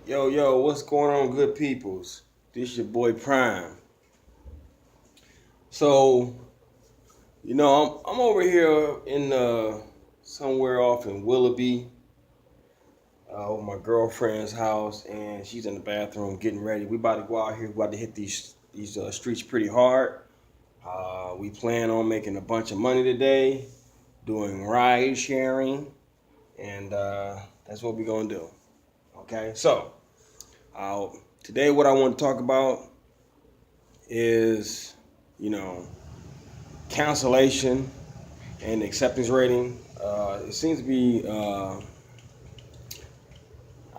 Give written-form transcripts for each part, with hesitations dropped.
Yo, what's going on, good peoples? This your boy Prime. So, I'm over here in somewhere off in Willoughby, with my girlfriend's house, and she's in the bathroom getting ready. We about to go out here. We about to hit these streets pretty hard. We plan on making a bunch of money today, doing ride sharing, and that's what we're gonna do. Okay, so today what I want to talk about is, you know, cancellation and acceptance rating. It seems to be, I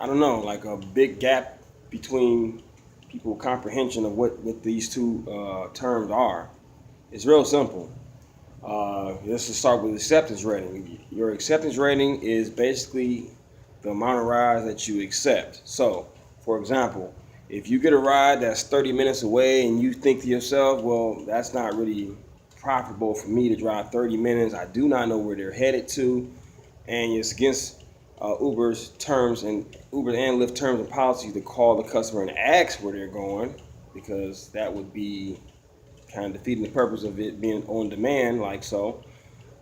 don't know, like a big gap between people's comprehension of what these two terms are. It's real simple. Let's just start with acceptance rating. Your acceptance rating is basically the amount of rides that you accept. So, for example, if you get a ride that's 30 minutes away and you think to yourself, well, that's not really profitable for me to drive 30 minutes. I do not know where they're headed to, and it's against Uber's terms and Uber and Lyft terms and policies to call the customer and ask where they're going, because that would be kind of defeating the purpose of it being on demand, like so.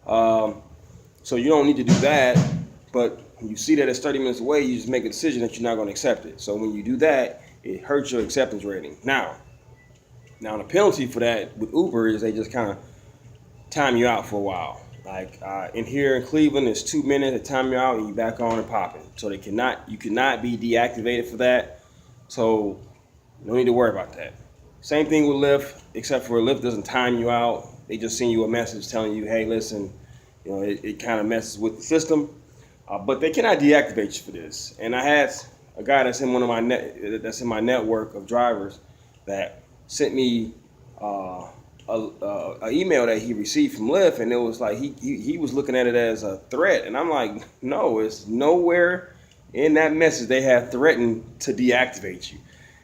So you don't need to do that, but when you see that it's 30 minutes away, you just make a decision that you're not going to accept it. So when you do that, it hurts your acceptance rating. Now the penalty for that with Uber is they just kind of time you out for a while. Like in here in Cleveland, it's 2 minutes. They time you out and you back on and popping. So you cannot be deactivated for that. So you don't need to worry about that. Same thing with Lyft, except for Lyft doesn't time you out. They just send you a message telling you, hey, listen, it kind of messes with the system, but they cannot deactivate you for this. And I had a guy that's in that's in my network of drivers that sent me a email that he received from Lyft, and it was like he was looking at it as a threat, and I'm like, no, it's nowhere in that message they have threatened to deactivate you.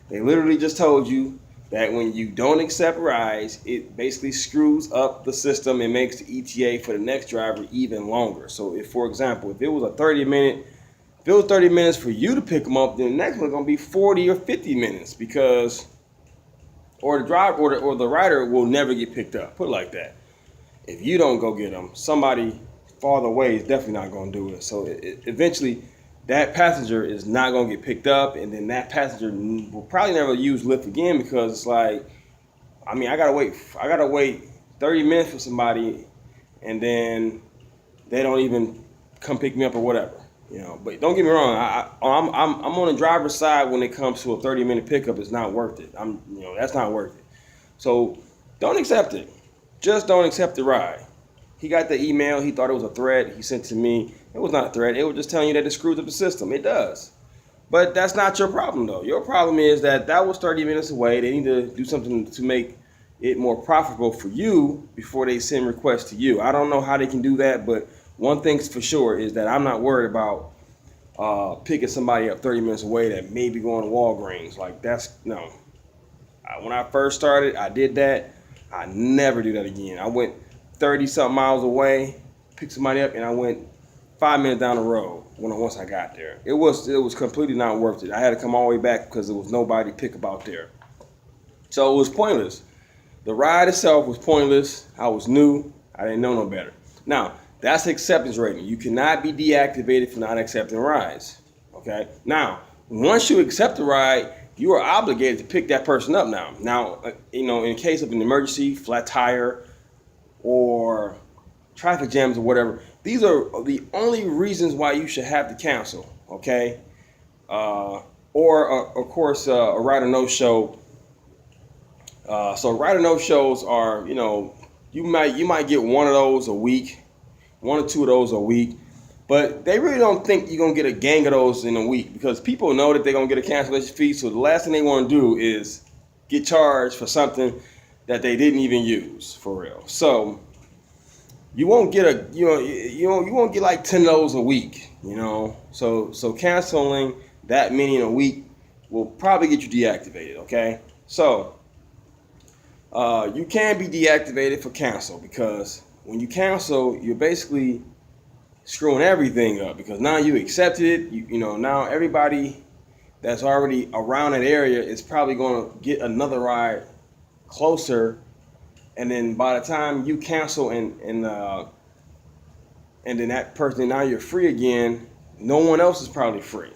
They literally just told you that when you don't accept rides, it basically screws up the system and makes the ETA for the next driver even longer. So if, for example, if it was 30 minutes for you to pick them up, then the next one's gonna be 40 or 50 minutes because, or the driver or the rider will never get picked up. Put it like that. If you don't go get them, somebody farther away is definitely not gonna do it. So eventually, that passenger is not going to get picked up, and then that passenger will probably never use Lyft again because it's like, I mean, I gotta wait 30 minutes for somebody, and then they don't even come pick me up or whatever, But don't get me wrong, I'm on the driver's side when it comes to a 30-minute pickup. It's not worth it. That's not worth it. So don't accept it. Just don't accept the ride. He got the email. He thought it was a threat. He sent to me. It was not a threat. It was just telling you that it screws up the system. It does. But that's not your problem, though. Your problem is that was 30 minutes away. They need to do something to make it more profitable for you before they send requests to you. I don't know how they can do that, but one thing's for sure is that I'm not worried about picking somebody up 30 minutes away that may be going to Walgreens. Like, no. When I first started, I did that. I never do that again. I went 30-something miles away, picked somebody up, and I went 5 minutes down the road once I got there. It was completely not worth it. I had to come all the way back because there was nobody to pick up out there. So it was pointless. The ride itself was pointless. I was new. I didn't know no better. Now, that's acceptance rating. You cannot be deactivated for not accepting rides. Okay? Now, once you accept the ride, you are obligated to pick that person up now. Now, in case of an emergency, flat tire, or traffic jams or whatever, these are the only reasons why you should have to cancel, okay? Of course, a ride or no show. So ride or no shows are, you might get one of those a week, one or two of those a week, but they really don't think you're gonna get a gang of those in a week because people know that they're gonna get a cancellation fee. So the last thing they want to do is get charged for something that they didn't even use, for real. So you won't get you won't get like 10 of those a week, So canceling that many in a week will probably get you deactivated, okay? So you can be deactivated for cancel because when you cancel, you're basically screwing everything up because now you accepted it. Now everybody that's already around that area is probably going to get another ride closer, and then by the time you cancel and then that person, now you're free again, no one else is probably free.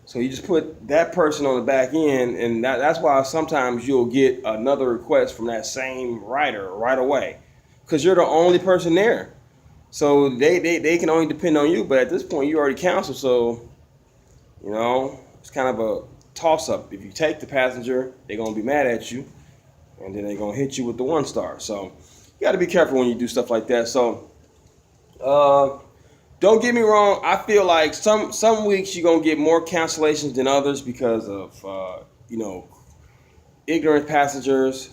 So you just put that person on the back end, and that's why sometimes you'll get another request from that same rider right away, because you're the only person there. So they can only depend on you, but at this point you already canceled, so it's kind of a toss up. If you take the passenger, they're gonna be mad at you, and then they're gonna hit you with the 1 star. So you got to be careful when you do stuff like that. So don't get me wrong. I feel like some weeks you're gonna get more cancellations than others because of ignorant passengers,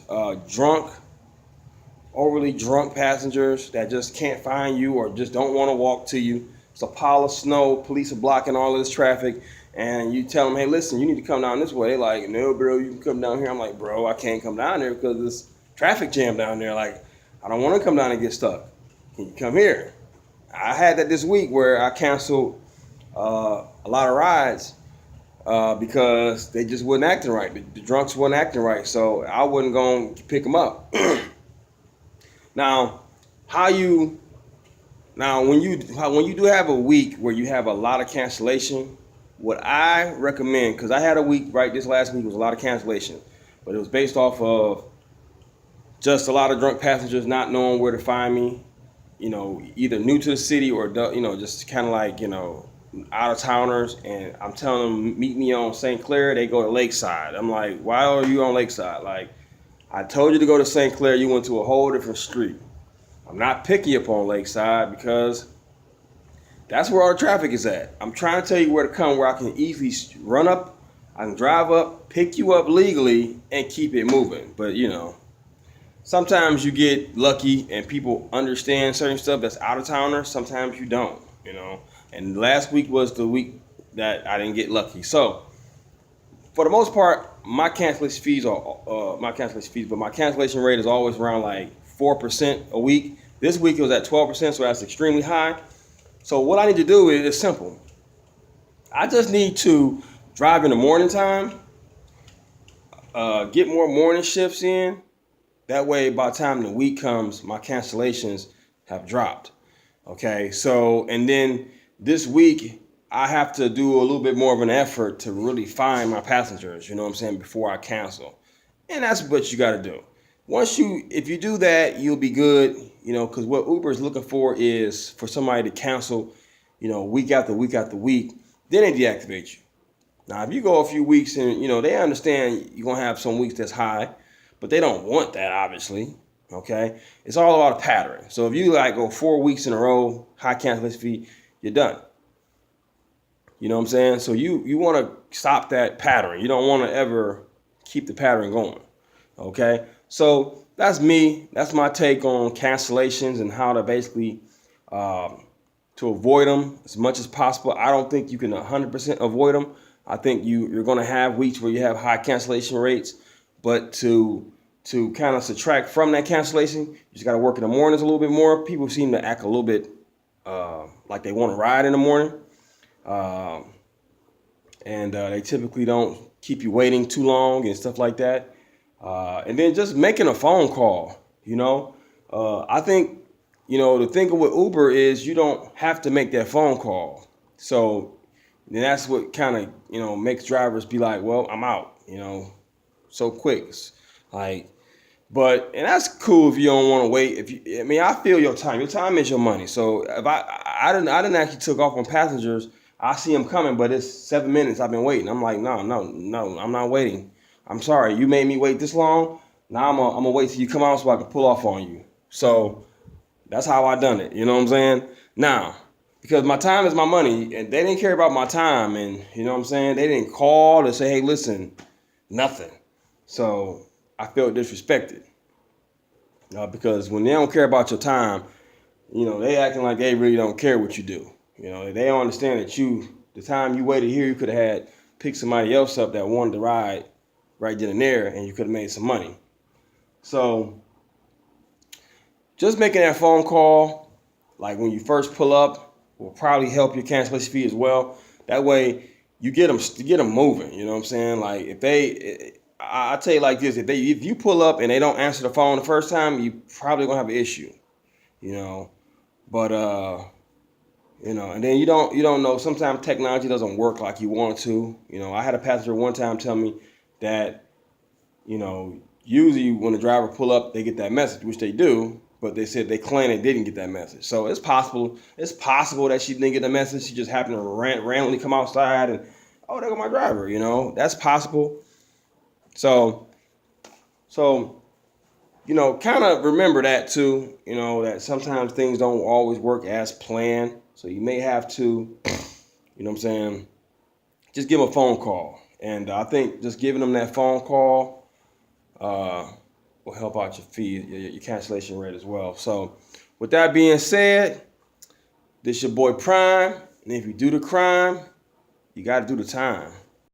overly drunk passengers that just can't find you or just don't want to walk to you. It's a pile of snow. Police are blocking all of this traffic, and you tell them, "Hey, listen, you need to come down this way." They're like, "No, bro, you can come down here." I'm like, "Bro, I can't come down there because there's traffic jam down there. Like, I don't want to come down and get stuck. Can you come here?" I had that this week where I canceled a lot of rides because they just wasn't acting right. The drunks wasn't acting right, so I wasn't going to pick them up. Now, when you do have a week where you have a lot of cancellation, what I recommend, because I had a week right this last week was a lot of cancellation, but it was based off of just a lot of drunk passengers not knowing where to find me. Either new to the city or just kind of like out of towners, and I'm telling them meet me on St. Clair. They go to Lakeside. I'm like, why are you on Lakeside? Like, I told you to go to St. Clair. You went to a whole different street. I'm not picking up on Lakeside because that's where all the traffic is at. I'm trying to tell you where to come, where I can easily run up, I can drive up, pick you up legally, and keep it moving. But sometimes you get lucky and people understand certain stuff that's out of towners. Sometimes you don't, And last week was the week that I didn't get lucky. So for the most part, my cancellation rate is always around like 4% a week. This week it was at 12%, so that's extremely high. So what I need to do is simple. I just need to drive in the morning time, get more morning shifts in. That way, by the time the week comes, my cancellations have dropped. Okay, so, and then this week, I have to do a little bit more of an effort to really find my passengers, before I cancel. And that's what you got to do. If you do that, you'll be good, because what Uber is looking for is for somebody to cancel, week after week after week. Then they deactivate you. Now, if you go a few weeks and, they understand you're going to have some weeks that's high, but they don't want that, obviously, okay? It's all about a pattern. So if you go 4 weeks in a row, high cancellation fee, you're done. You know what I'm saying? So you want to stop that pattern. You don't want to ever keep the pattern going, okay? So that's me. That's my take on cancellations and how to basically to avoid them as much as possible. I don't think you can 100% avoid them. I think you're going to have weeks where you have high cancellation rates, but to kind of subtract from that cancellation, you just got to work in the mornings a little bit more. People seem to act a little bit like they want to ride in the morning, and they typically don't keep you waiting too long and stuff like that. And then just making a phone call, I think, the thing with Uber is you don't have to make that phone call. So then that's what kind of, makes drivers be like, well, I'm out, so quick. And that's cool if you don't want to wait. I feel your time. Your time is your money. So if I didn't actually took off on passengers, I see them coming, but it's 7 minutes I've been waiting. I'm like, no, I'm not waiting. I'm sorry, you made me wait this long. Now I'm gonna wait till you come out so I can pull off on you. So that's how I done it. You know what I'm saying? Now, because my time is my money, and they didn't care about my time, and you know what I'm saying? They didn't call to say, hey, listen, nothing. So I felt disrespected. Because when they don't care about your time, they acting like they really don't care what you do. They don't understand that the time you waited here, you could have picked somebody else up that wanted to ride right then and there, and you could have made some money. So just making that phone call, like when you first pull up, will probably help your cancellation fee as well. That way, you get them moving. You know what I'm saying? Like if I tell you like this: if you pull up and they don't answer the phone the first time, you probably gonna have an issue. You know, but and then you don't know. Sometimes technology doesn't work like you want it to. I had a passenger one time tell me that usually when the driver pull up, they get that message, which they do. But they said they claim they didn't get that message. So it's possible. It's possible that she didn't get the message. She just happened to randomly come outside and, oh, there go my driver. That's possible. So so kind of remember that too. That sometimes things don't always work as planned. So you may have to, what I'm saying, just give them a phone call. And I think just giving them that phone call will help out your fee, your cancellation rate as well. So with that being said, this your boy Prime. And if you do the crime, you got to do the time.